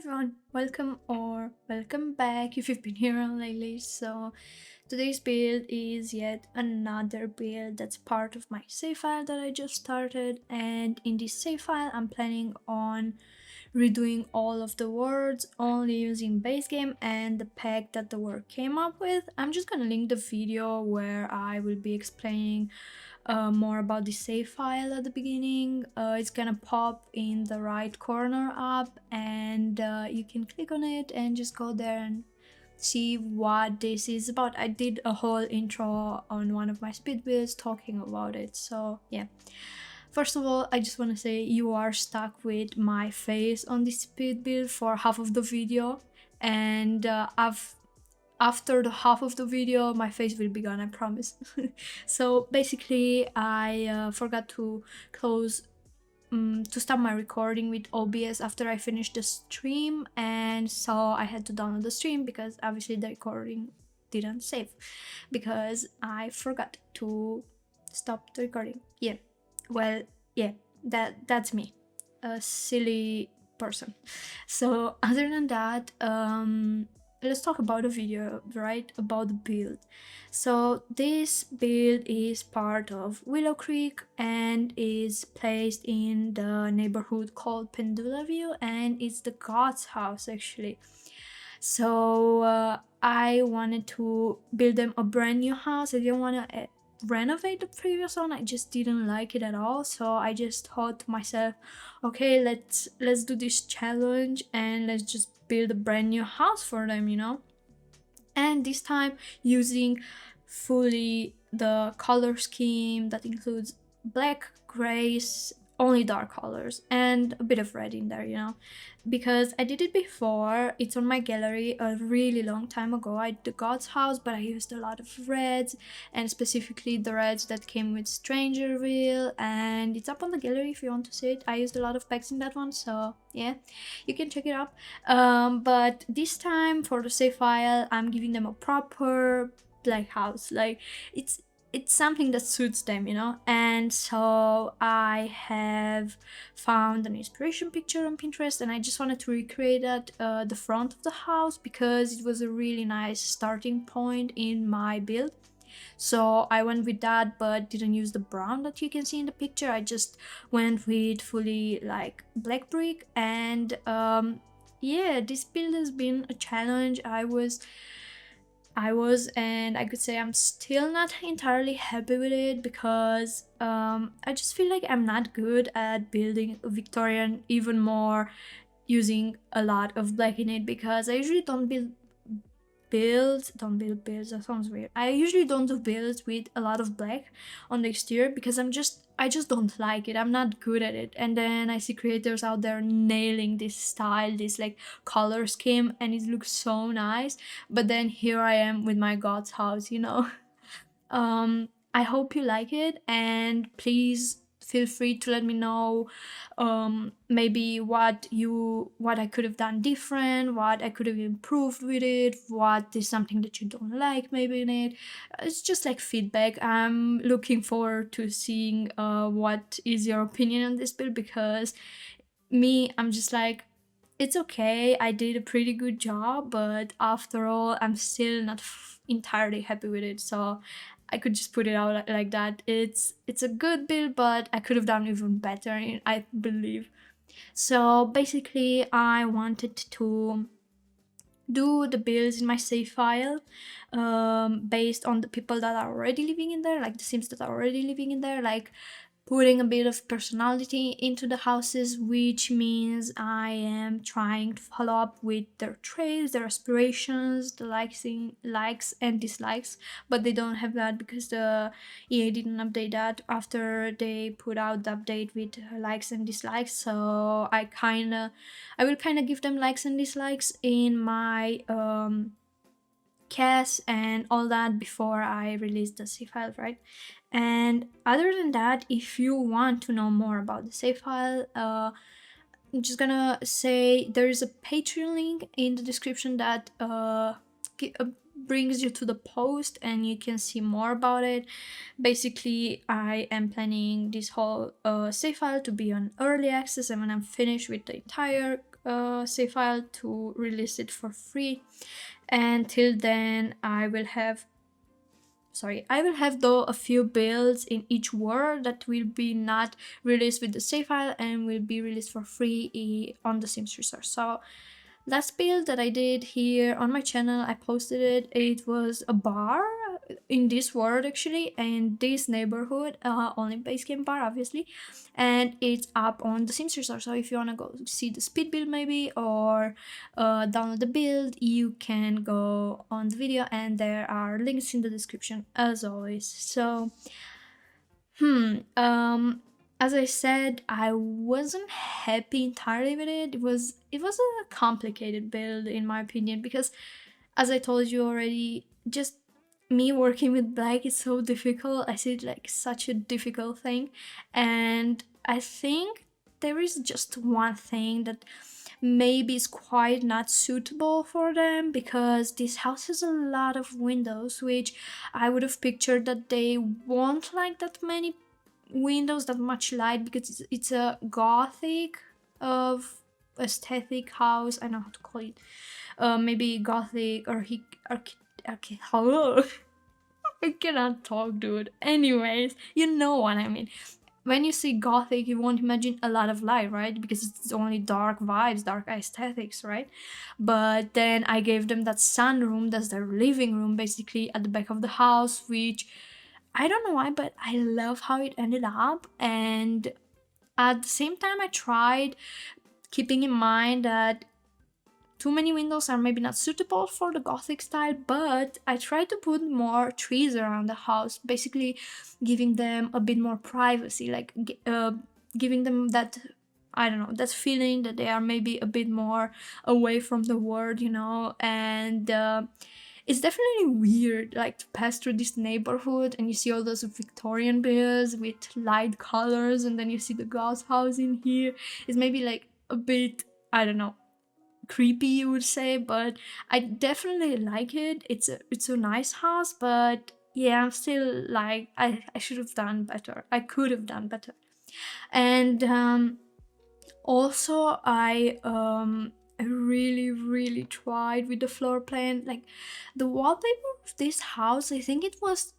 everyone, welcome or welcome back if you've been here lately. So today's build is yet another build that's part of my save file that I just started, and in this save file I'm planning on redoing all of the words only using base game and the pack that the word came up with. I'm just gonna link the video where I will be explaining more about the save file at the beginning. It's gonna pop in the right corner up, and you can click on it and just go there and see what this is about. I did a whole intro on one of my speed builds talking about it, so yeah. First of all, I just want to say you are stuck with my face on this speed build for half of the video, and after the half of the video my face will be gone, I promise. So basically I forgot to close to stop my recording with OBS after I finished the stream, and so I had to download the stream because obviously the recording didn't save because I forgot to stop the recording. Yeah, well, yeah, that's me, a silly person. So other than that, let's talk about the video, right? About the build. So this build is part of Willow Creek and is placed in the neighborhood called Pendula View, and it's the Goths house actually. So I wanted to build them a brand new house. I didn't want to renovate the previous one. I just didn't like it at all, so I just thought to myself, okay, let's do this challenge and let's just build a brand new house for them, you know. And this time using fully the color scheme that includes black, grays, only dark colors, and a bit of red in there, you know, because I did it before. It's on my gallery a really long time ago. I did the God's house, but I used a lot of reds, and specifically the reds that came with Stranger Wheel, and it's up on the gallery if you want to see it. I used a lot of packs in that one, so yeah, you can check it out. But this time for the save file I'm giving them a proper black house. Like it's something that suits them, you know. And so I have found an inspiration picture on Pinterest, and I just wanted to recreate that, the front of the house, because it was a really nice starting point in my build. So I went with that, but didn't use the brown that you can see in the picture. I just went with fully like black brick, and yeah, this build has been a challenge. I was, and I could say I'm still not entirely happy with it, because I just feel like I'm not good at building a Victorian, even more using a lot of black in it, because I usually don't build builds, that sounds weird. I usually don't do builds with a lot of black on the exterior because I just don't like it. I'm not good at it. And then I see creators out there nailing this style, this like color scheme, and it looks so nice. But then here I am with my God's house, you know. I hope you like it, and please feel free to let me know maybe what I could have done different, what I could have improved with it, what is something that you don't like maybe in it. It's just like feedback. I'm looking forward to seeing what is your opinion on this build, because I'm just like, it's okay, I did a pretty good job, but after all I'm still not entirely happy with it. So I could just put it out like that. It's a good build, but I could have done even better, I believe. So basically I wanted to do the builds in my save file based on the people that are already living in there, like the sims that are already living in there, like putting a bit of personality into the houses, which means I am trying to follow up with their traits, their aspirations, the likes and dislikes, but they don't have that because the EA didn't update that after they put out the update with likes and dislikes. So I will kind of give them likes and dislikes in my cast and all that before I release the save file, right? And other than that, if you want to know more about the save file, I'm just gonna say there is a Patreon link in the description that brings you to the post, and you can see more about it. Basically, I am planning this whole save file to be on early access, and when I'm finished with the entire save file to release it for free. Until then, I will have though a few builds in each world that will be not released with the save file and will be released for free on the Sims resource. So last build that I did here on my channel, I posted it. It was a bar in this world actually, and this neighborhood, only base game bar obviously, and it's up on the Sims resource. So if you wanna go see the speed build maybe, or download the build, you can go on the video, and there are links in the description as always. So as I said, I wasn't happy entirely with it. It was a complicated build in my opinion, because as I told you already, just me working with black is so difficult. I see it like such a difficult thing, and I think there is just one thing that maybe is quite not suitable for them, because this house has a lot of windows, which I would have pictured that they won't like that many windows, that much light, because it's a gothic of aesthetic house. I don't know how to call it. Maybe gothic or hello. I cannot talk, dude. Anyways, you know what I mean. When you see gothic, you won't imagine a lot of light, right? Because it's only dark vibes, dark aesthetics, right? But then I gave them that sunroom, that's their living room, basically at the back of the house, which I don't know why, but I love how it ended up. And at the same time, I tried keeping in mind that too many windows are maybe not suitable for the gothic style, but I tried to put more trees around the house, basically giving them a bit more privacy, like giving them that, I don't know, that feeling that they are maybe a bit more away from the world, you know. And it's definitely weird, like, to pass through this neighborhood and you see all those Victorian buildings with light colors, and then you see the Goth house in here. It's maybe like a bit, I don't know, creepy, you would say, but I definitely like it. It's a nice house, but yeah, I'm still like, I should have done better. I could have done better. And also I really tried with the floor plan. Like, the wallpaper of this house, I think it was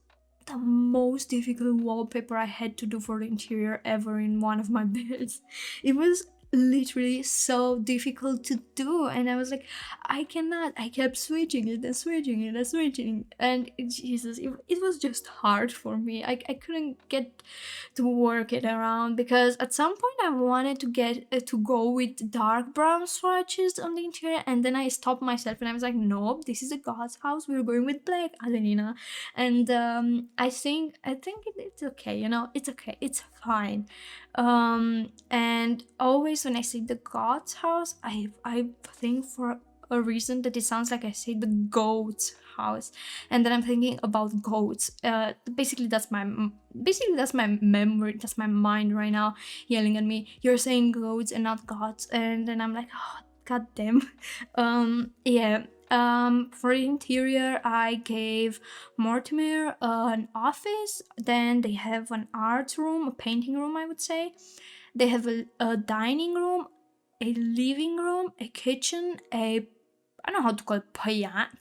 the most difficult wallpaper I had to do for the interior ever in one of my builds. It was literally so difficult to do, and I was like, I cannot. I kept switching it and switching it and switching, and Jesus, it was just hard for me. I couldn't get to work it around, because at some point I wanted to get to go with dark brown swatches on the interior, and then I stopped myself and I was like, nope, this is a God's house, we're going with black, Adelina. And I think it's okay, you know, it's okay, it's fine. And always when I say the God's house, I think for a reason that it sounds like I say the goat's house, and then I'm thinking about goats. Basically that's my memory, that's my mind right now yelling at me, you're saying goats and not gods. And then I'm like, oh, god damn. Yeah. For the interior, I gave Mortimer an office. Then they have an art room, a painting room, I would say. They have a dining room, a living room, a kitchen, I don't know how to call it,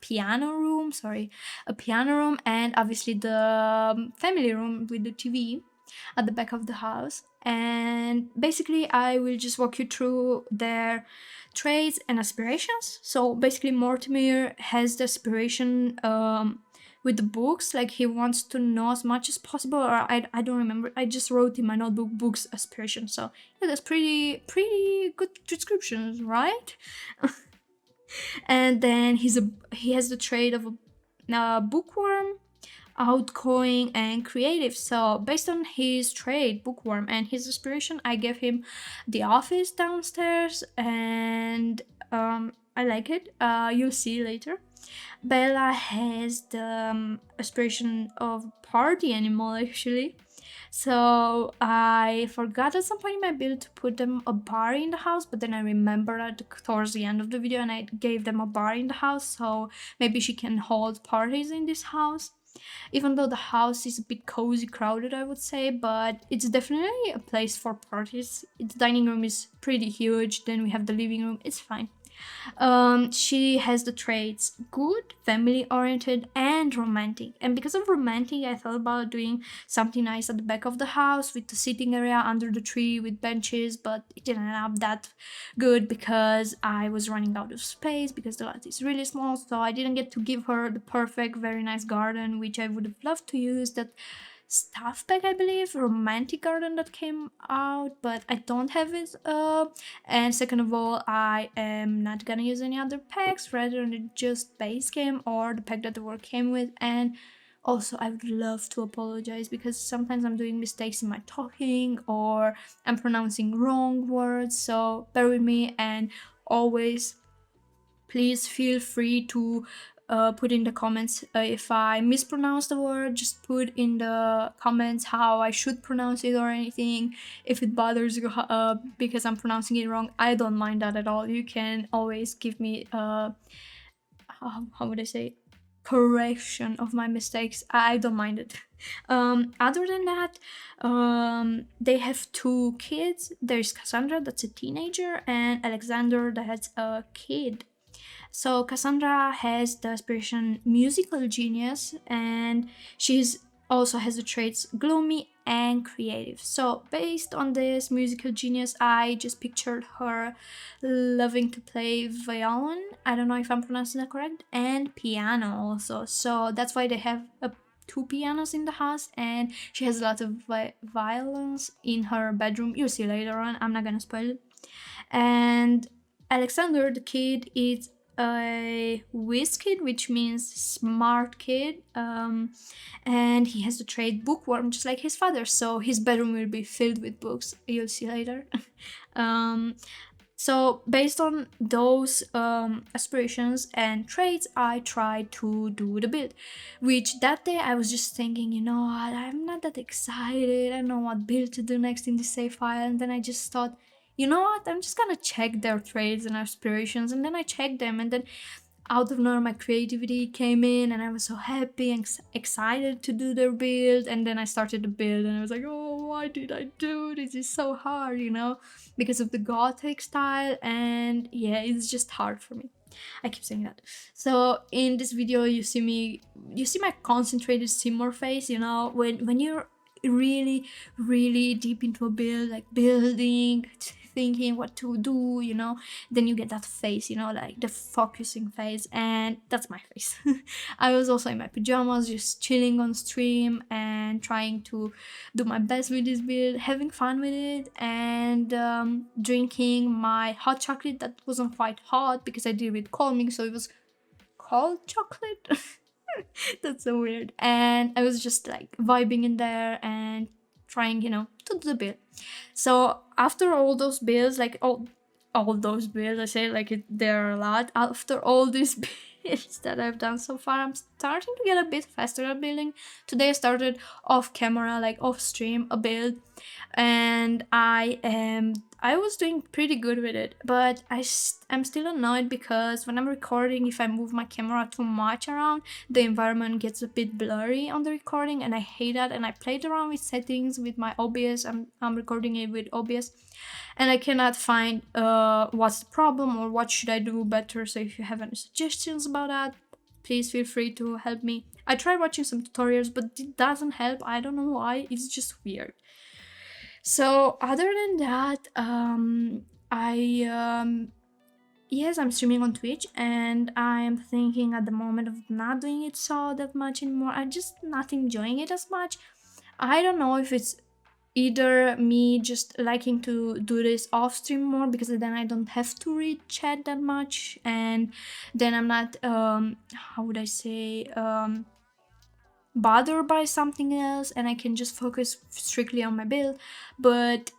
piano room, a piano room, and obviously the family room with the TV at the back of the house. And basically I will just walk you through their traits and aspirations. So basically Mortimer has the aspiration with the books, like he wants to know as much as possible, or I don't remember, I just wrote in my notebook books aspiration. So yeah, that's pretty good descriptions, right? And then he has the trait of a bookworm, outgoing and creative. So based on his trait, bookworm, and his aspiration, I gave him the office downstairs, and I like it. You'll see later. Bella has the aspiration of party animal, actually. So I forgot at some point in my build to put them a bar in the house, but then I remembered towards the end of the video and I gave them a bar in the house, so maybe she can hold parties in this house. even though the house is a bit cozy, crowded, I would say, but it's definitely a place for parties. The dining room is pretty huge, then we have the living room, it's fine. She has the traits good, family oriented, and romantic. And because of romantic, I thought about doing something nice at the back of the house with the sitting area under the tree with benches, but it didn't end up that good because I was running out of space because the lot is really small. So I didn't get to give her the perfect, very nice garden, which I would have loved to use. That stuff pack, I believe, romantic garden that came out, but I don't have it. And second of all, I am not gonna use any other packs rather than just base game or the pack that the work came with. And also, I would love to apologize because sometimes I'm doing mistakes in my talking or I'm pronouncing wrong words, so bear with me. And always please feel free to put in the comments if I mispronounce the word. Just put in the comments how I should pronounce it or anything. If it bothers you because I'm pronouncing it wrong, I don't mind that at all. You can always give me how would I say, correction of my mistakes. I don't mind it. Other than that, they have two kids. There's Cassandra, that's a teenager, and Alexander, that's a kid. So Cassandra has the aspiration musical genius, and she's also has the traits gloomy and creative. So based on this musical genius, I just pictured her loving to play violin. I don't know if I'm pronouncing that correct, and piano also. So that's why they have two pianos in the house, and she has a lot of violins in her bedroom. You'll see later on. I'm not gonna spoil it. And Alexander, the kid, is a whiz kid, which means smart kid, and he has the trait bookworm, just like his father. So his bedroom will be filled with books. You'll see later. So based on those aspirations and traits, I tried to do the build, which that day I was just thinking, you know what, I'm not that excited, I don't know what build to do next in this save file. And then I just thought, you know what, I'm just gonna check their traits and aspirations. And then I checked them, and then out of nowhere my creativity came in, and I was so happy and excited to do their build. And then I started the build, and I was like, oh, why did I do this? It's so hard, you know, because of the Gothic style. And yeah, it's just hard for me. I keep saying that. So in this video, you see my concentrated simmer face, you know, when you're really deep into a build, like building, thinking what to do, you know, then you get that face, you know, like the focusing face. And that's my face. I was also in my pajamas, just chilling on stream and trying to do my best with this build, having fun with it, and drinking my hot chocolate that wasn't quite hot because I did it with cold milk, so it was cold chocolate. That's so weird. And I was just like vibing in there and trying, you know, to do the build. So after all those builds, like all those builds, I say like there are a lot. After all these builds that I've done so far, I'm starting to get a bit faster at building. Today I started off camera, like off stream, a build, and I was doing pretty good with it, but I'm still annoyed because when I'm recording, if I move my camera too much around, the environment gets a bit blurry on the recording, and I hate that. And I played around with settings with my OBS. I'm recording it with OBS, and I cannot find what's the problem or what should I do better. So if you have any suggestions about that, please feel free to help me. I tried watching some tutorials, but it doesn't help. I don't know why. It's just weird. So other than that, yes, I'm streaming on Twitch, and I'm thinking at the moment of not doing it so that much anymore. I'm just not enjoying it as much. I don't know if it's either me just liking to do this off stream more, because then I don't have to read chat that much, and then I'm not how would I say, bothered by something else, and I can just focus strictly on my build. But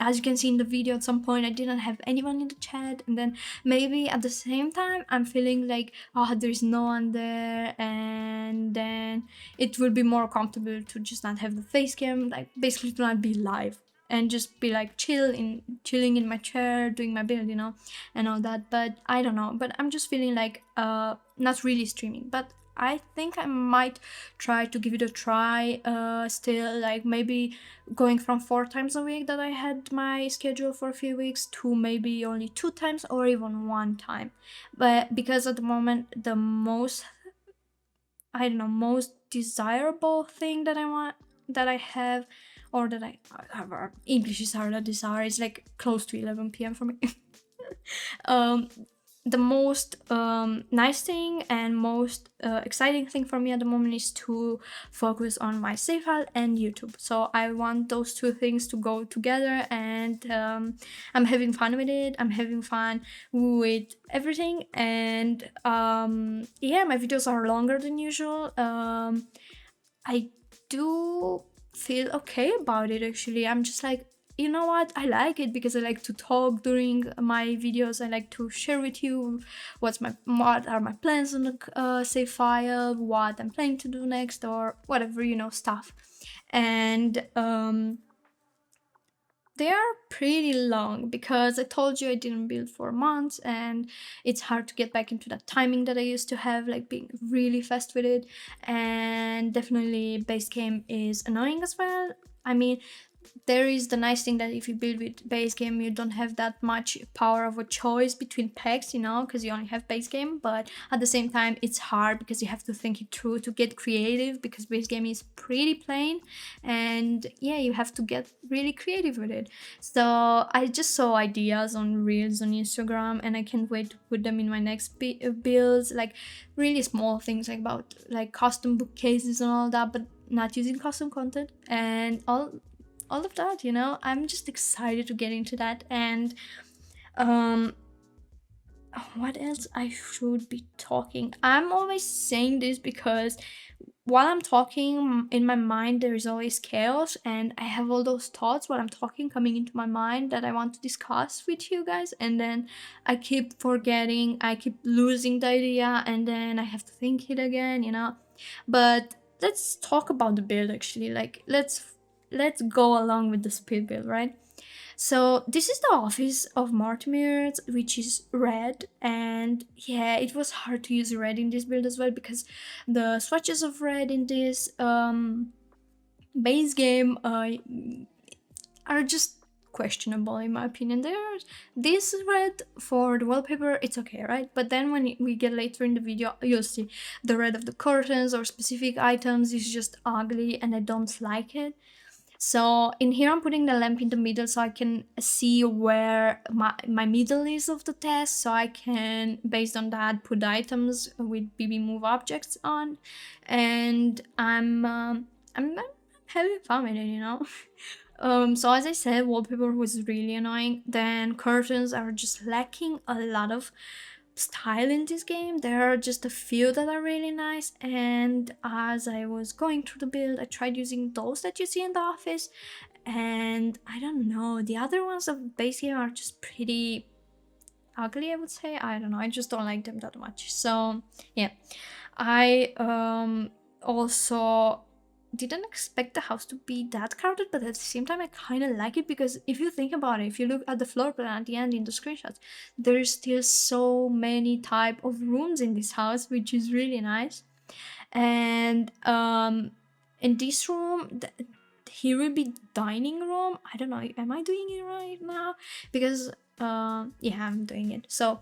as you can see in the video, at some point I didn't have anyone in the chat, and then maybe at the same time I'm feeling like, oh, there's no one there, and then it will be more comfortable to just not have the face cam, like basically to not be live and just be like chilling in my chair doing my build, you know, and all that. But I don't know, but I'm just feeling like not really streaming. But I think I might try to give it a try, still, like maybe going from 4 times a week that I had my schedule for a few weeks to maybe only 2 times or even 1 time. But because at the moment the most, I don't know, most desirable thing that I want, that I have, or that I have, English is hard, that desire is like close to 11 p.m. for me. The most nice thing and most exciting thing for me at the moment is to focus on my save file and YouTube. So I want those 2 things to go together, and I'm having fun with it. I'm having fun with everything, and yeah, my videos are longer than usual. I do feel okay about it, actually. I'm just like, you know what, I like it because I like to talk during my videos. I like to share with you what are my plans on the save file, what I'm planning to do next, or whatever, you know, stuff. And they are pretty long because I told you I didn't build for months, and it's hard to get back into that timing that I used to have, like being really fast with it. And definitely base game is annoying as well. I mean, there is the nice thing that if you build with base game, you don't have that much power of a choice between packs, you know, because you only have base game. But at the same time, it's hard because you have to think it through to get creative, because base game is pretty plain, and yeah, you have to get really creative with it. So I just saw ideas on reels on Instagram, and I can't wait to put them in my next builds, like really small things, like about like custom bookcases and all that, but not using custom content and all of that, you know. I'm just excited to get into that. And what else I should be talking? I'm always saying this because while I'm talking in my mind, there is always chaos, and I have all those thoughts while I'm talking coming into my mind that I want to discuss with you guys, and then I keep forgetting, I keep losing the idea, and then I have to think it again, you know. But let's talk about the build, actually. Like, let's go along with the speed build, right? So this is the office of Mortimer, which is red, and yeah, it was hard to use red in this build as well because the swatches of red in this base game are just questionable in my opinion. This red for the wallpaper, it's okay, right? But then when we get later in the video, you'll see the red of the curtains or specific items is just ugly, and I don't like it. So in here I'm putting the lamp in the middle so I can see where my middle is of the task, so I can, based on that, put items with bb.moveobjects on, and I'm having fun with it, you know. So as I said, wallpaper was really annoying. Then curtains are just lacking a lot of style in this game. There are just a few that are really nice, and as I was going through the build, I tried using those that you see in the office, and I don't know, the other ones of base game are just pretty ugly, I would say. I don't know, I just don't like them that much. So yeah, I also didn't expect the house to be that crowded, but at the same time I kind of like it, because if you think about it, if you look at the floor plan at the end in the screenshots, there's still so many type of rooms in this house, which is really nice. And in this room, here will be dining room. I don't know, am I doing it right now? Because yeah, I'm doing it. So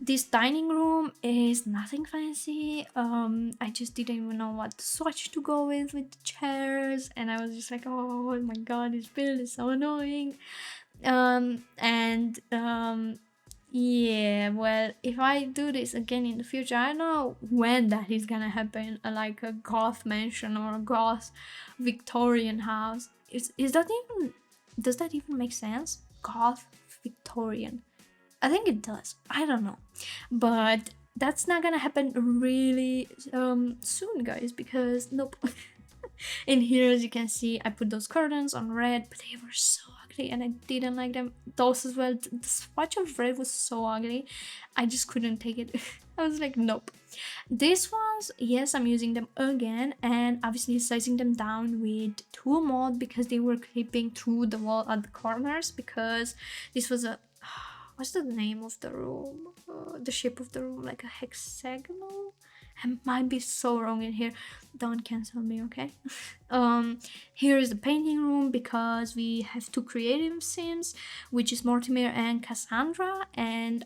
this dining room is nothing fancy. I just didn't even know what swatch to go with the chairs, and I was just like, oh my god, this build is so annoying. Yeah, well, if I do this again in the future, I don't know when that is gonna happen, like a Goth mansion or a Goth Victorian house. Is that even, does that even make sense? Goth Victorian. I think it does. I don't know. But that's not gonna happen really soon, guys, because nope. In here, as you can see, I put those curtains on red, but they were so ugly and I didn't like them. Those as well, the swatch of red was so ugly, I just couldn't take it. I was like, nope. These ones, yes, I'm using them again, and obviously sizing them down with tool mode because they were creeping through the wall at the corners, because this was a, what's the name of the room? The shape of the room, like a hexagonal? I might be so wrong in here. Don't cancel me, okay? Here is the painting room because we have two creative sims, which is Mortimer and Cassandra, and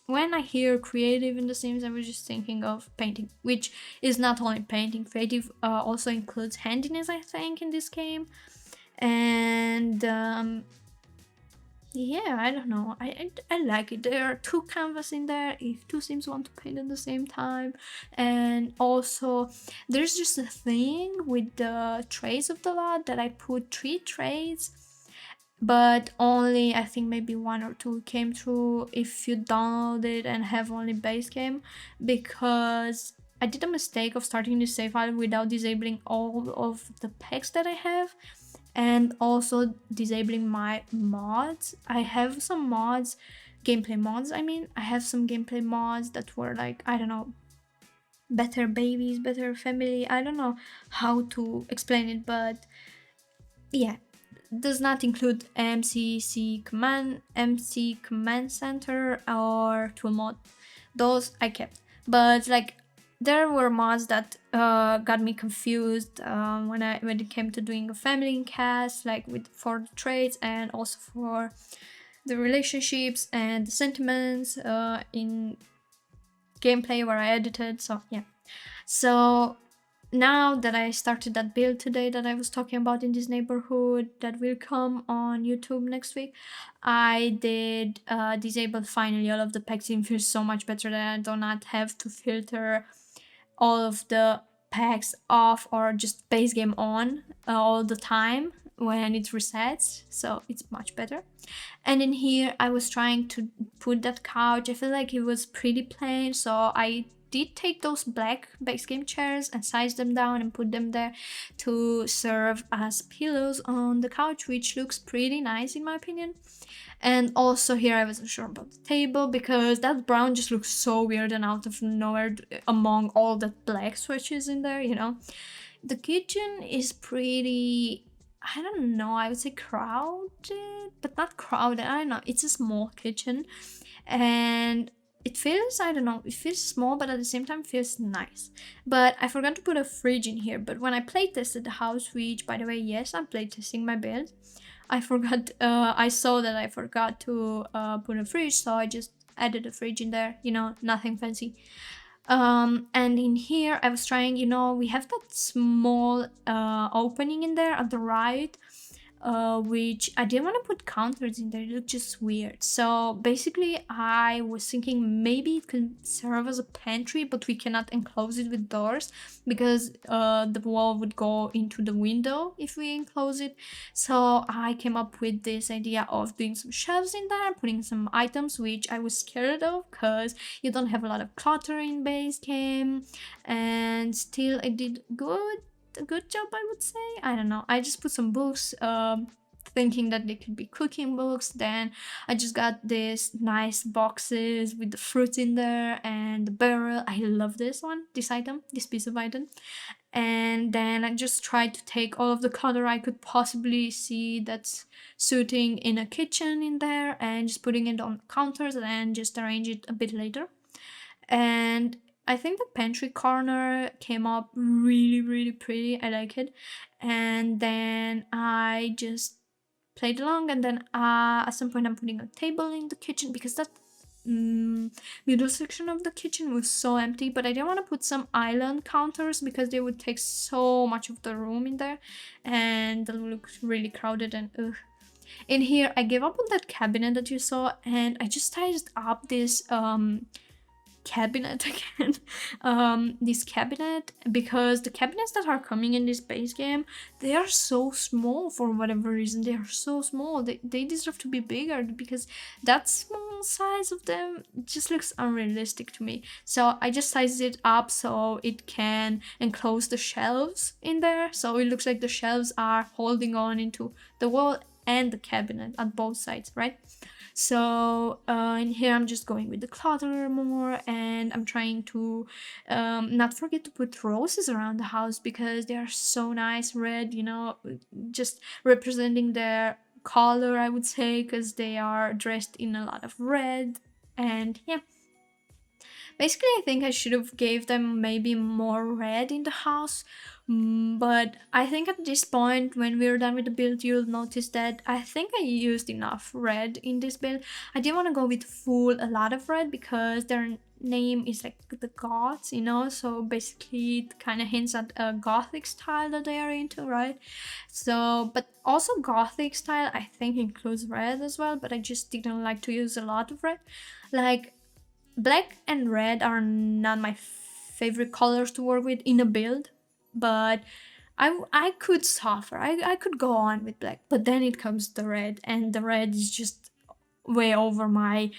when I hear creative in the Sims, I was just thinking of painting, which is not only painting. Creative also includes handiness, I think, in this game. And yeah, I don't know. I like it. There are two canvas in there if two Sims want to paint at the same time. And also, there's just a thing with the trays of the lot that I put 3 trays, but only I think maybe 1 or 2 came through if you download it and have only base game, because I did a mistake of starting the save file without disabling all of the packs that I have, and also disabling my mods. I have some mods, gameplay mods, I have some gameplay mods that were like, I don't know, better babies, better family, I don't know how to explain it, but yeah, does not include MC command center or tool mod. Those I kept, but like there were mods that got me confused when it came to doing a family cast, like for the traits and also for the relationships and the sentiments in gameplay where I edited. So yeah, so now that I started that build today that I was talking about in this neighborhood that will come on YouTube next week, I did disable finally all of the packs. It feels so much better that I do not have to filter all of the packs off or just base game on all the time when it resets, so it's much better. And in here I was trying to put that couch. I feel like it was pretty plain, so I did take those black base game chairs and size them down and put them there to serve as pillows on the couch, which looks pretty nice in my opinion. And also here I wasn't sure about the table because that brown just looks so weird and out of nowhere among all the black switches in there, you know. The kitchen is pretty, I don't know, I would say crowded, but not crowded, I don't know, it's a small kitchen and it feels, I don't know, it feels small, but at the same time feels nice. But I forgot to put a fridge in here, but when I playtested the house, which by the way, yes, I'm playtesting my build, I saw that I forgot to put a fridge, so I just added a fridge in there, you know, nothing fancy. And in here I was trying, you know, we have that small opening in there at the right, which I didn't want to put counters in there, it looked just weird. So basically I was thinking maybe it can serve as a pantry, but we cannot enclose it with doors because the wall would go into the window if we enclose it. So I came up with this idea of doing some shelves in there, putting some items, which I was scared of because you don't have a lot of clutter in base game, and still I did a good job, I would say. I don't know, I just put some books thinking that they could be cooking books. Then I just got these nice boxes with the fruit in there and the barrel. I love this piece of item. And then I just tried to take all of the color I could possibly see that's suiting in a kitchen in there and just putting it on counters and just arrange it a bit later. And I think the pantry corner came up really, really pretty. I like it. And then I just played along, and then at some point I'm putting a table in the kitchen because that middle section of the kitchen was so empty, but I didn't want to put some island counters because they would take so much of the room in there and it looked really crowded and ugh. In here I gave up on that cabinet that you saw, and I just sized up this cabinet again, this cabinet, because the cabinets that are coming in this base game, they are so small for whatever reason. They are so small, they deserve to be bigger because that small size of them just looks unrealistic to me. So I just sized it up so it can enclose the shelves in there, so it looks like the shelves are holding on into the wall and the cabinet at both sides, right? So in here I'm just going with the clutter more, and I'm trying to not forget to put roses around the house because they are so nice, red, you know, just representing their color, I would say, because they are dressed in a lot of red. And yeah, Basically, I think I should have gave them maybe more red in the house. But I think at this point, when we're done with the build, you'll notice that I think I used enough red in this build. I didn't want to go with a lot of red because their name is like the Goths, you know, so basically it kind of hints at a Gothic style that they are into, right? So, but also Gothic style I think includes red as well, but I just didn't like to use a lot of red. Like, black and red are not my favorite colors to work with in a build, but I could suffer. I could go on with black, but then it comes the red, and the red is just way over my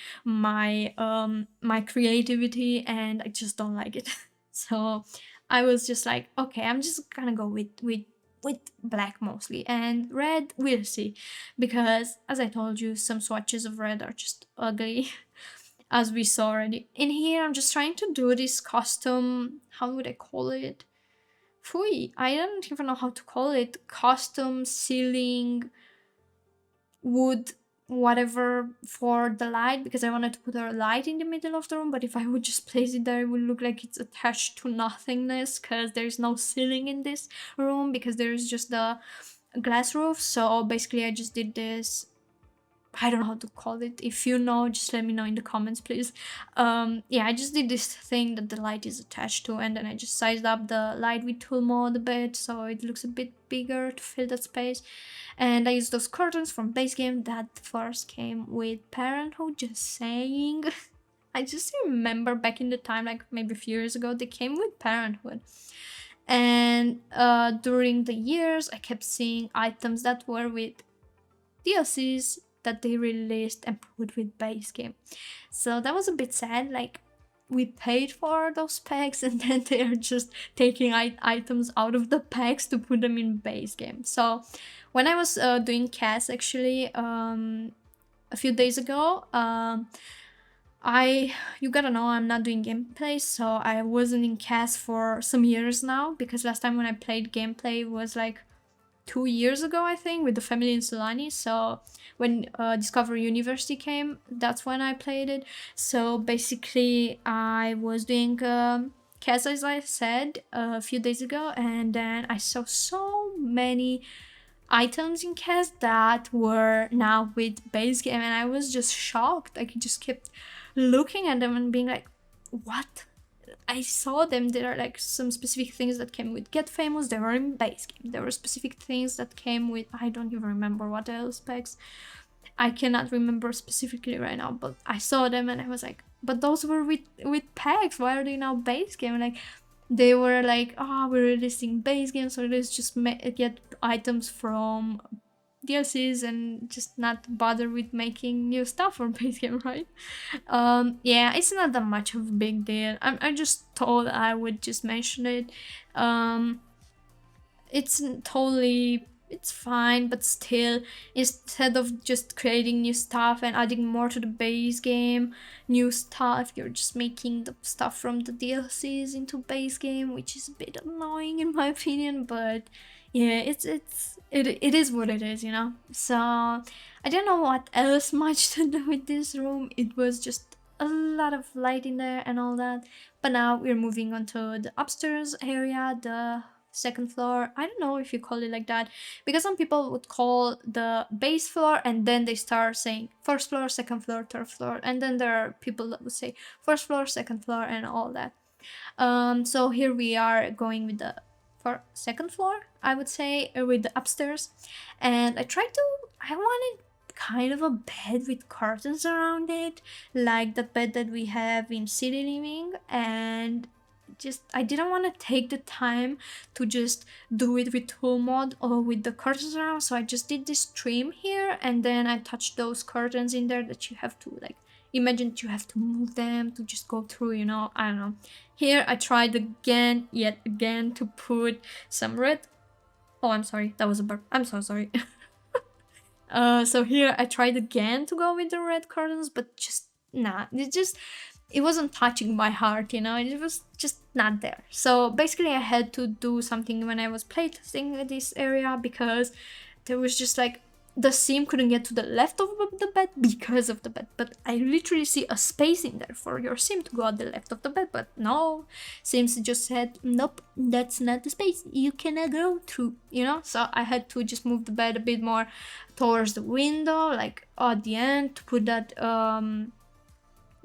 creativity, and I just don't like it. So I was just like, okay, I'm just gonna go with black mostly, and red we'll see, because as I told you, some swatches of red are just ugly. As we saw already. In here, I'm just trying to do this custom, how would I call it? Fui, I don't even know how to call it. Custom ceiling wood whatever for the light, because I wanted to put a light in the middle of the room, but if I would just place it there, it would look like it's attached to nothingness, because there's no ceiling in this room, because there's just the glass roof. So basically I just did this, I don't know how to call it. If you know, just let me know in the comments, please. Yeah, I just did this thing that the light is attached to, and then I just sized up the light with tool mode a bit, so it looks a bit bigger to fill that space. And I used those curtains from base game that first came with Parenthood, just saying. I just remember back in the time, like maybe a few years ago, they came with Parenthood. And during the years, I kept seeing items that were with DLCs that they released and put with base game. So that was a bit sad. Like, we paid for those packs and then they are just taking items out of the packs to put them in base game. So when I was doing CAS actually a few days ago, you gotta know I'm not doing gameplay, so I wasn't in CAS for some years now, because last time when I played gameplay was like 2 years ago, I think, with the family in Solani. So when Discovery University came, that's when I played it. So basically I was doing CAS, as I said, a few days ago, and then I saw so many items in CAS that were now with base game, and I was just shocked. Like, I just kept looking at them and being like, what? I saw them. There are like some specific things that came with Get Famous. They were in base game. There were specific things that came with, I don't even remember what else packs. I cannot remember specifically right now, but I saw them and I was like, but those were with packs. Why are they now base game? Like, they were like, oh, we're releasing base game, so let's just get items from DLCs and just not bother with making new stuff for base game, right? Yeah, it's not that much of a big deal. I just thought I would just mention it. It's fine, but still, instead of just creating new stuff and adding more to the base game, new stuff, you're just making the stuff from the DLCs into base game, which is a bit annoying in my opinion, but yeah, it is what it is, you know? So I don't know what else much to do with this room. It was just a lot of light in there and all that. But now we're moving on to the upstairs area, the second floor. I don't know if you call it like that, because some people would call the base floor and then they start saying first floor, second floor, third floor, and then there are people that would say first floor, second floor, and all that. So here we are going with the second floor, I would say, with the upstairs. And I wanted kind of a bed with curtains around it, like the bed that we have in City Living, and just I didn't want to take the time to just do it with tool mod or with the curtains around, so I just did this trim here, and then I touched those curtains in there that you have to, like, imagine you have to move them to just go through, you know, I don't know. Here I tried yet again to put some red. Oh, I'm sorry, that was a burp. I'm so sorry. So here I tried again to go with the red curtains, but just nah, it wasn't touching my heart, you know, it was just not there. So basically I had to do something when I was playtesting this area, because there was just like the seam couldn't get to the left of the bed because of the bed, but I literally see a space in there for your seam to go at the left of the bed, but no, seams just said, nope, that's not the space, you cannot go through, you know? So I had to just move the bed a bit more towards the window, like at the end, to put that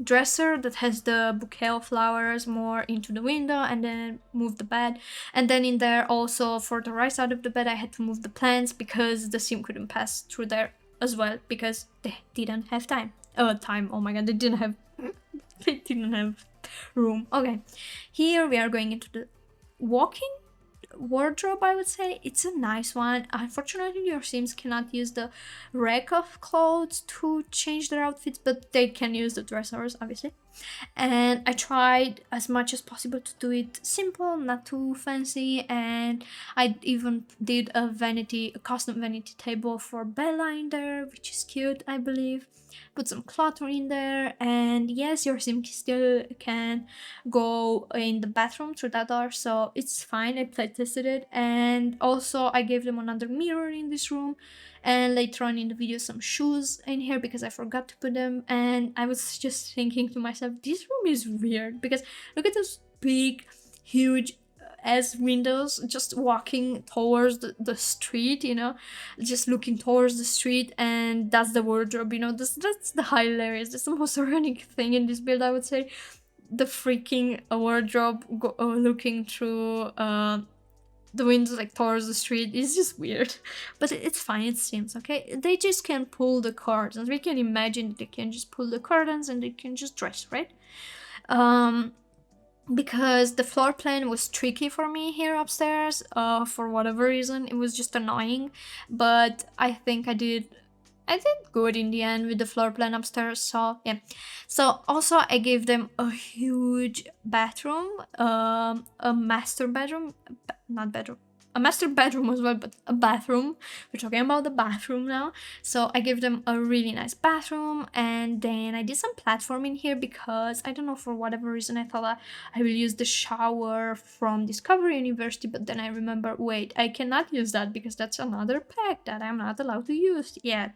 dresser that has the bouquet of flowers more into the window, and then move the bed. And then in there also, for the right side of the bed, I had to move the plants because the seam couldn't pass through there as well, because they didn't have time. Oh my god, they didn't have they didn't have room. Okay, here we are going into the walking wardrobe. I would say it's a nice one. Unfortunately, your sims cannot use the rack of clothes to change their outfits, but they can use the dressers, obviously. And I tried as much as possible to do it simple, not too fancy, and I even did a custom vanity table for Bella in there, which is cute, I believe. Put some clutter in there, and yes, your sim still can go in the bathroom through that door, so it's fine. I play tested it, and also I gave them another mirror in this room, and later on in the video some shoes in here because I forgot to put them. And I was just thinking to myself, this room is weird because look at those big, huge as windows just walking towards the street, you know, just looking towards the street, and that's the wardrobe, you know. That's the hilarious, that's the most ironic thing in this build, I would say. The freaking wardrobe looking through the windows like towards the street is just weird, but it's fine, it seems okay. They just can pull the curtains. We can imagine that they can just pull the curtains and they can just dress, right? Because the floor plan was tricky for me here upstairs, for whatever reason. It was just annoying, but I think I did good in the end with the floor plan upstairs. So yeah. So also I gave them a huge bathroom, a master bedroom, not bedroom, a master bedroom as well, but a bathroom. We're talking about the bathroom now. So I gave them a really nice bathroom, and then I did some platform in here because I don't know, for whatever reason I thought I will use the shower from Discovery University, but then I remember, wait, I cannot use that because that's another pack that I'm not allowed to use yet.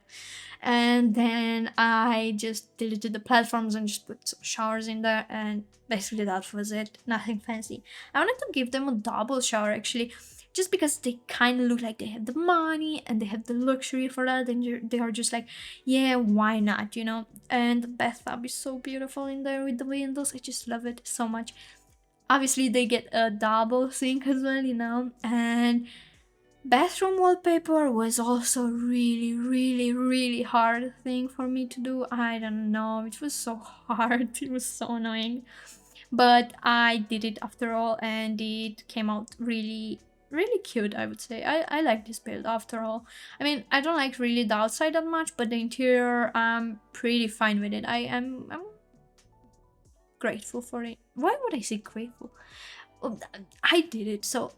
And then I just deleted the platforms and just put some showers in there, and basically that was it. Nothing fancy. I wanted to give them a double shower actually, just because they kind of look like they have the money and they have the luxury for that, and they are just like, yeah, why not, you know? And the bathtub is so beautiful in there with the windows. I just love it so much. Obviously they get a double sink as well, you know. And bathroom wallpaper was also really hard thing for me to do. I don't know, it was so hard. It was so annoying, but I did it after all, and it came out really cute, I would say. I like this build after all. I mean, I don't like really the outside that much, but the interior, I'm pretty fine with it. I'm grateful for it. Why would I say grateful? Well, I did it, so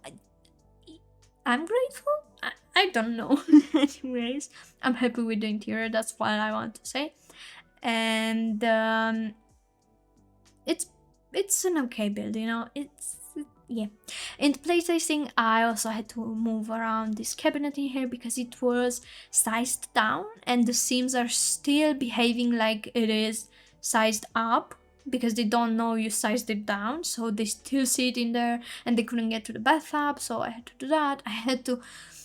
I'm grateful? I don't know. Anyways, I'm happy with the interior, that's what I want to say. And it's an okay build, you know. Yeah. In the playtesting, I also had to move around this cabinet in here because it was sized down, and the seams are still behaving like it is sized up because they don't know you sized it down, so they still see it in there, and they couldn't get to the bathtub, so I had to do that. I had to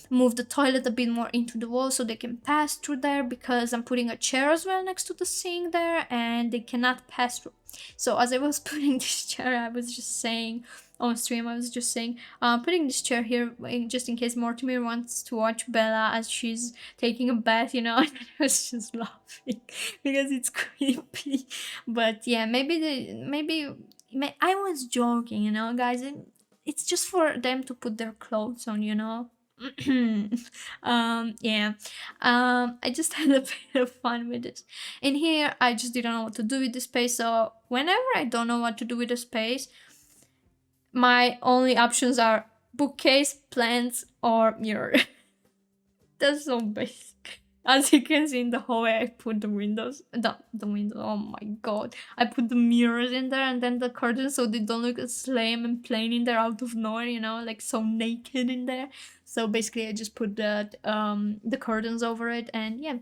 move the toilet a bit more into the wall so they can pass through there, because I'm putting a chair as well next to the sink there, and they cannot pass through. So as I was putting this chair, I was just saying on stream, I was just saying, putting this chair here just in case Mortimer wants to watch Bella as she's taking a bath, you know. And I was just laughing because it's creepy. But yeah, I was joking, you know, guys. It's just for them to put their clothes on, you know. Yeah. I just had a bit of fun with this. In here, I just didn't know what to do with the space. So whenever I don't know what to do with the space, my only options are bookcase, plants, or mirror. That's so basic. As you can see in the hallway, I put the windows, the window. Oh my god! I put the mirrors in there and then the curtains so they don't look as lame and plain in there out of nowhere. You know, like so naked in there. So basically, I just put that the curtains over it, and yeah,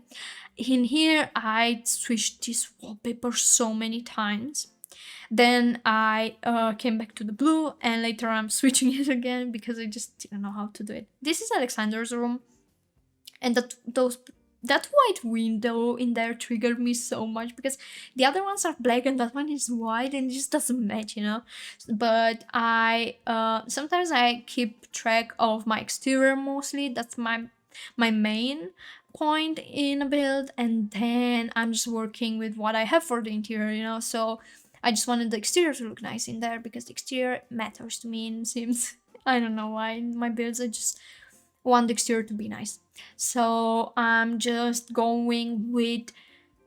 in here I switched this wallpaper so many times. Then I came back to the blue, and later I'm switching it again because I just didn't know how to do it. This is Alexander's room, and that white window in there triggered me so much because the other ones are black and that one is white and it just doesn't match, you know. But I sometimes I keep track of my exterior mostly. That's my main point in a build, and then I'm just working with what I have for the interior, you know. So I just wanted the exterior to look nice in there because the exterior matters to me in Sims. I don't know why in my builds I just want the exterior to be nice. So I'm just going with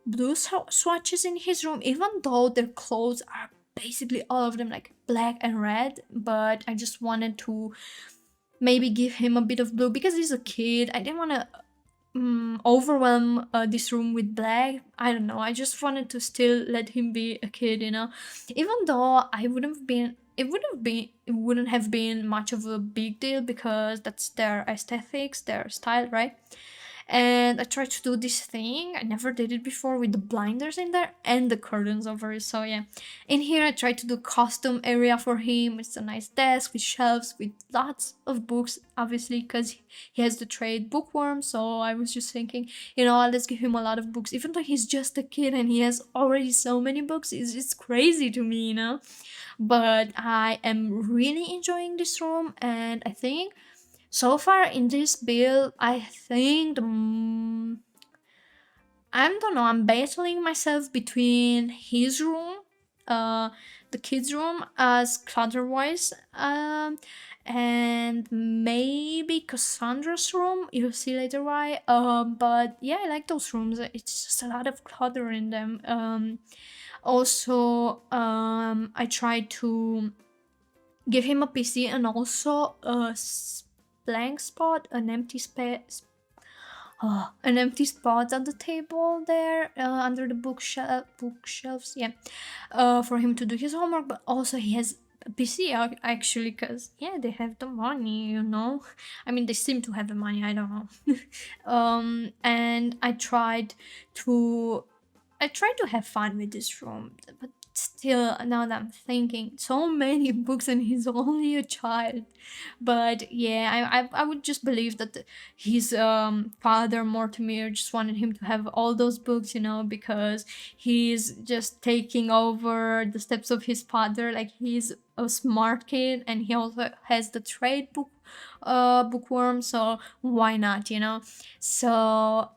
blue swatches in his room, even though their clothes are basically all of them like black and red, but I just wanted to maybe give him a bit of blue because he's a kid. I didn't want to overwhelm this room with black. I don't know, I just wanted to still let him be a kid, you know, even though it wouldn't have been much of a big deal because that's their aesthetics, their style, right? And I tried to do this thing. I never did it before with the blinders in there and the curtains over it. So yeah, in here I tried to do custom area for him. It's a nice desk with shelves with lots of books, obviously, because he has the trade bookworm. So I was just thinking, you know, let's give him a lot of books, even though he's just a kid and he has already so many books. It's crazy to me, you know. But I am really enjoying this room, and I think so far in this build, I think I don't know, I'm battling myself between his room, uh, the kids' room as clutter wise, and maybe Cassandra's room. You'll see later why. But yeah, I like those rooms. It's just a lot of clutter in them. Also, I try to give him a PC and also a blank spot, an empty space, an empty spot on the table there under the bookshelves, yeah, for him to do his homework. But also he has a PC actually, because yeah, they have the money, you know. I mean, they seem to have the money, I don't know. And I tried to have fun with this room, but still, now that I'm thinking, so many books and he's only a child. But yeah, I would just believe that his father Mortimer just wanted him to have all those books, you know, because he's just taking over the steps of his father. Like, he's a smart kid and he also has the trade bookworm, so why not, you know. So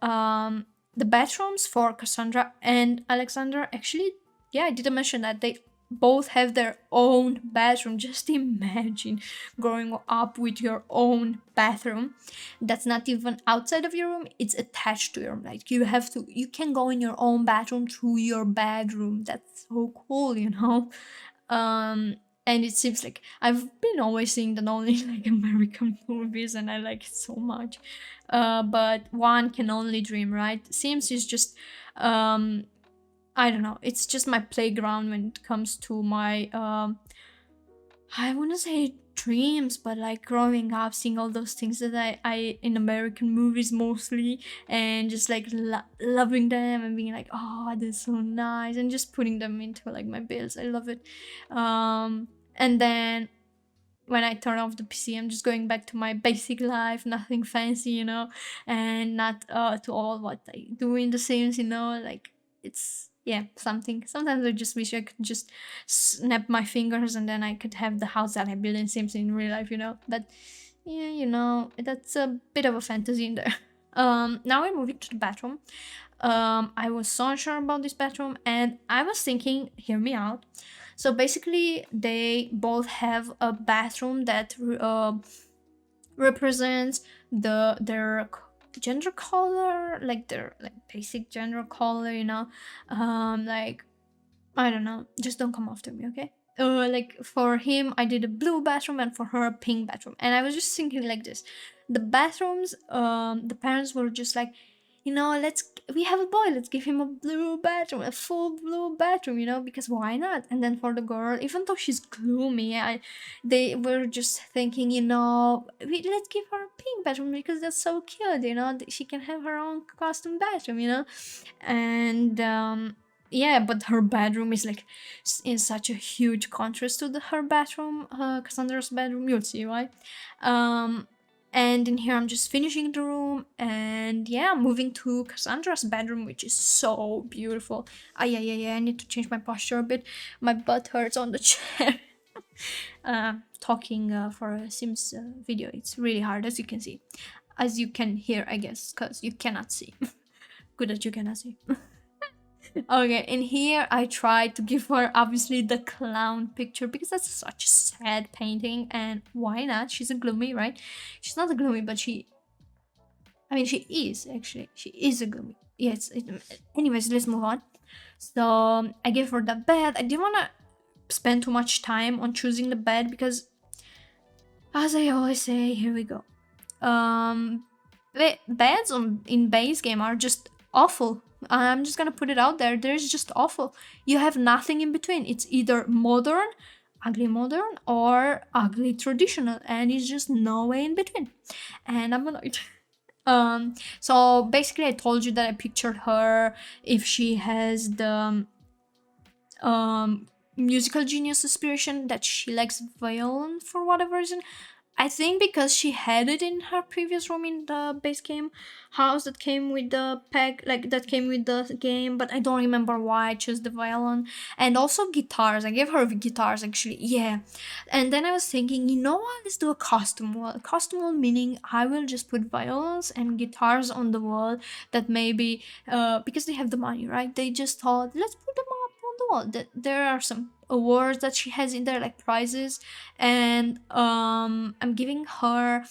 the bedrooms for Cassandra and Alexander, actually, yeah, I didn't mention that they both have their own bathroom. Just imagine growing up with your own bathroom that's not even outside of your room, it's attached to your room. Like, you can go in your own bathroom through your bedroom. That's so cool, you know. And it seems like I've been always seeing that only in like American movies, and I like it so much. But one can only dream, right? Sims is just I don't know, it's just my playground when it comes to my I wouldn't say dreams, but like growing up, seeing all those things that I in American movies mostly, and just like loving them and being like, oh, that's so nice, and just putting them into like my builds. I love it. And then when I turn off the PC, I'm just going back to my basic life, nothing fancy, you know, and not to all what I do in The Sims, you know, like, it's, yeah, something. Sometimes I just wish I could just snap my fingers and then I could have the house that I built in Sims in real life, you know. But yeah, you know, that's a bit of a fantasy in there. Now we're moving to the bathroom. I was so unsure about this bathroom, and I was thinking, hear me out. So basically, they both have a bathroom that represents their gender color, like their like basic gender color, you know. Like, I don't know, just don't come after me, okay? Like, for him, I did a blue bathroom, and for her, a pink bathroom. And I was just thinking like this: the bathrooms, the parents were just like, you know, we have a boy, let's give him a blue bedroom, a full blue bedroom, you know, because why not? And then for the girl, even though she's gloomy, they were just thinking, you know, let's give her a pink bedroom because that's so cute, you know, she can have her own custom bedroom, you know. And yeah, but her bedroom is like in such a huge contrast to her bedroom, Cassandra's bedroom, you'll see why. And in here I'm just finishing the room, and yeah, I'm moving to Cassandra's bedroom, which is so beautiful. Yeah, I need to change my posture a bit. My butt hurts on the chair. Talking for a Sims video, it's really hard, as you can see. As you can hear, I guess, because you cannot see. Good that you cannot see. Okay, in here I tried to give her obviously the clown picture because that's such a sad painting, and why not? She's a gloomy, right? She's not a gloomy, but she is actually. She is a gloomy. Yes. Anyways, let's move on. So I gave her the bed. I didn't want to spend too much time on choosing the bed because, as I always say, here we go. Beds in base game are just awful. I'm just gonna put it out there. They're just awful. You have nothing in between. It's either ugly modern, or ugly traditional, and it's just no way in between. And I'm annoyed. So basically I told you that I pictured her if she has the musical genius aspiration, that she likes violin for whatever reason. I think because she had it in her previous room in the base game house that came with the pack, like that came with the game, but I don't remember why I chose the violin. And also guitars. I gave her guitars actually, yeah. And then I was thinking, you know what, let's do a custom wall. Custom wall meaning I will just put violins and guitars on the wall that maybe, because they have the money, right? They just thought, let's put them up on the wall. That there are some awards that she has in there, like prizes, and I'm giving her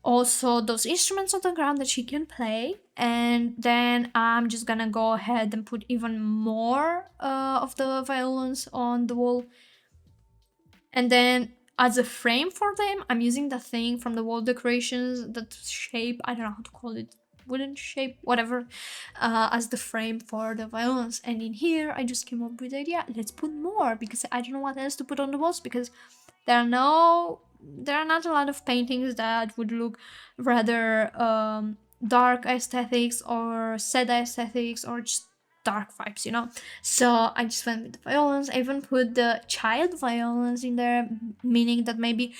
also those instruments on the ground that she can play, and then I'm just gonna go ahead and put even more of the violins on the wall. And then as a frame for them, I'm using the thing from the wall decorations, that shape, I don't know how to call it, wooden shape, whatever, as the frame for the violins. And in here I just came up with the idea, let's put more, because I don't know what else to put on the walls, because there are not a lot of paintings that would look rather dark aesthetics or sad aesthetics or just dark vibes, you know. So I just went with the violins. I even put the child violins in there, meaning that maybe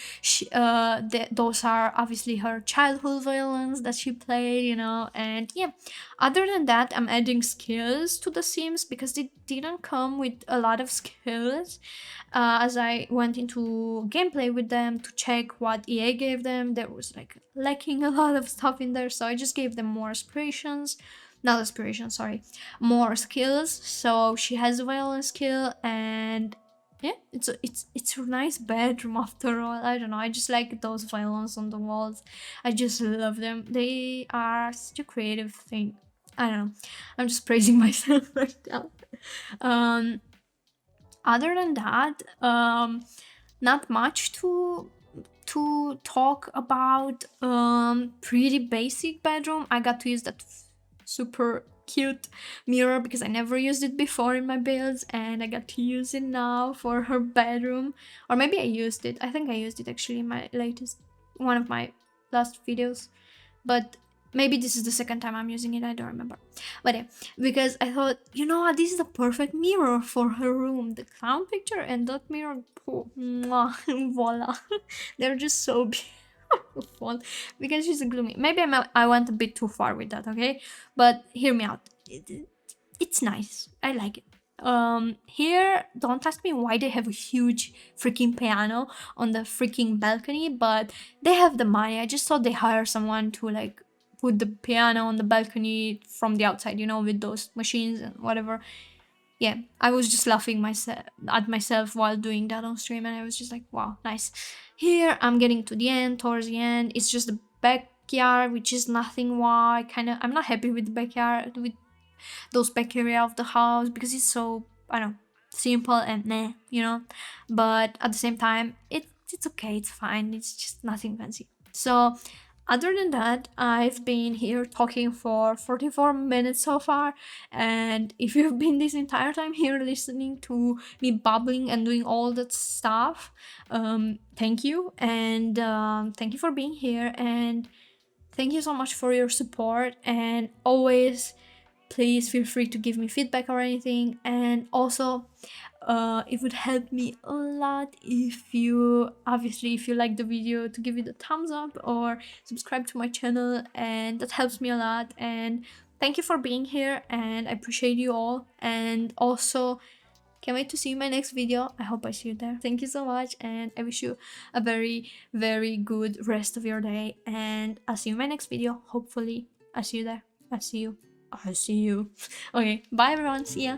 those are obviously her childhood violins that she played, you know. And yeah, other than that, I'm adding skills to the Sims because they didn't come with a lot of skills. As I went into gameplay with them to check what EA gave them, there was like lacking a lot of stuff in there, so I just gave them more more skills. So she has a violin skill, and yeah, it's a nice bedroom after all. I don't know, I just like those violins on the walls. I just love them. They are such a creative thing. I don't know, I'm just praising myself right now. Other than that, not much to talk about. Pretty basic bedroom. I got to use that super cute mirror because I never used it before in my builds, and I got to use it now for her bedroom. Or maybe I used it. I think I used it actually in my one of my last videos, but maybe this is the second time I'm using it, I don't remember. But yeah, because I thought, you know what, this is the perfect mirror for her room. The clown picture and that mirror, oh, mwah, voila. They're just so beautiful. Because she's a gloomy. Maybe I went a bit too far with that, okay? But hear me out. It's nice. I like it. Here, don't ask me why they have a huge freaking piano on the freaking balcony, but they have the money. I just thought they hire someone to like put the piano on the balcony from the outside, you know, with those machines and whatever. Yeah, I was just laughing at myself while doing that on stream, and I was just like, wow, nice. Here, I'm getting to the end, towards the end. It's just the backyard, which is nothing. Why? I'm not happy with the backyard, with those back area of the house, because it's so, I don't know, simple and meh, you know. But at the same time, it's okay, it's fine. It's just nothing fancy. So Other than that, I've been here talking for 44 minutes so far, and if you've been this entire time here listening to me babbling and doing all that stuff, thank you, and thank you for being here, and thank you so much for your support, and always please feel free to give me feedback or anything. And also, it would help me a lot if you like the video, to give it a thumbs up or subscribe to my channel, and that helps me a lot. And thank you for being here, and I appreciate you all, and also can't wait to see you in my next video. I hope I see you there. Thank you so much, and I wish you a very, very good rest of your day, and I'll see you in my next video. Hopefully I'll see you there. I'll see you. Okay, bye everyone, see ya.